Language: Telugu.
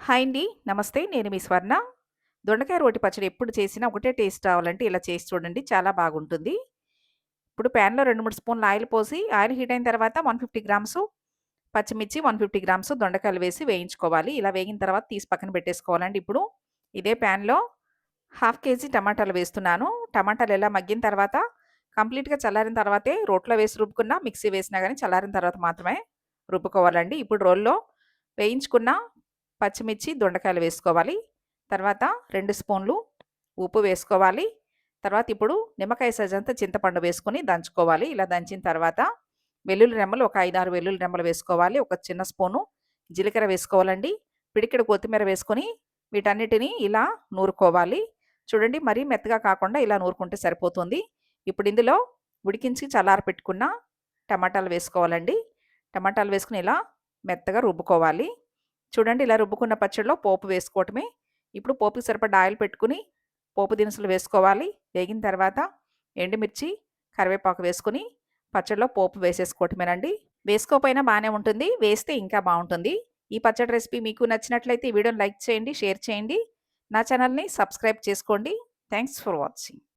హాయ్ అండి. నమస్తే. నేను మీ స్వర్ణ. దొండకాయ రోటి పచ్చడి ఎప్పుడు చేసినా ఒకటే టేస్ట్ రావాలంటే ఇలా చేసి చూడండి. చాలా బాగుంటుంది. ఇప్పుడు ప్యాన్‌లో 2, 3 స్పూన్‌ల ఆయిల్ పోసి ఆయిల్ హీట్ అయిన తర్వాత 150 గ్రామ్స్ పచ్చిమిర్చి, 150 గ్రామ్స్ దొండకాయలు వేసి వేయించుకోవాలి. ఇలా వేగిన తర్వాత తీసి పక్కన పెట్టేసుకోవాలండి. ఇప్పుడు ఇదే ప్యాన్‌లో హాఫ్ కేజీ టమాటాలు వేస్తున్నాను. టమాటాలు ఎలా మగ్గిన తర్వాత కంప్లీట్‌గా చల్లారిన తర్వాతే రోట్లో వేసి రుబ్బుకున్నా, మిక్సీ వేసినా గానీ చల్లారిన తర్వాత మాత్రమే రుబ్బుకోవాలండి. ఇప్పుడు రోల్లో వేయించుకున్న పచ్చిమిర్చి, దొండకాయలు వేసుకోవాలి. తర్వాత 2 స్పూన్లు ఉప్పు వేసుకోవాలి. తర్వాత ఇప్పుడు నిమ్మకాయ సైజంతా చింతపండు వేసుకొని దంచుకోవాలి. ఇలా దంచిన తర్వాత వెల్లుల్లి రెమ్మలు ఒక 5, 6 వెల్లుల్లి రెమ్మలు వేసుకోవాలి. ఒక చిన్న స్పూను జీలకర్ర వేసుకోవాలండి. పిడికెడు కొత్తిమీర వేసుకొని వీటన్నిటిని ఇలా నూరుకోవాలి. చూడండి మరీ మెత్తగా కాకుండా ఇలా నూరుకుంటే సరిపోతుంది. ఇప్పుడు ఇందులో ఉడికించి చల్లారపెట్టుకున్న టమాటాలు వేసుకోవాలండి. టమాటాలు వేసుకొని ఇలా మెత్తగా రుబ్బుకోవాలి. చూడండి ఇలా రుబ్బుకున్న పచ్చడిలో పోపు వేసుకోవటమే. ఇప్పుడు పోపుకి సరిపడా ఆయిల్ పెట్టుకొని పోపు దినుసులు వేసుకోవాలి. వేగిన తర్వాత ఎండుమిర్చి, కరివేపాకు వేసుకొని పచ్చడిలో పోపు వేసేసుకోవటమేనండి. వేసుకోకపోయినా బానే ఉంటుంది. వేస్తే ఇంకా బావుంటుంది. ఈ పచ్చడి రెసిపీ మీకు నచ్చినట్లయితే ఈ వీడియోని లైక్ చేయండి, షేర్ చేయండి. నా ఛానల్‌ని సబ్స్క్రైబ్ చేసుకోండి. Thanks for watching.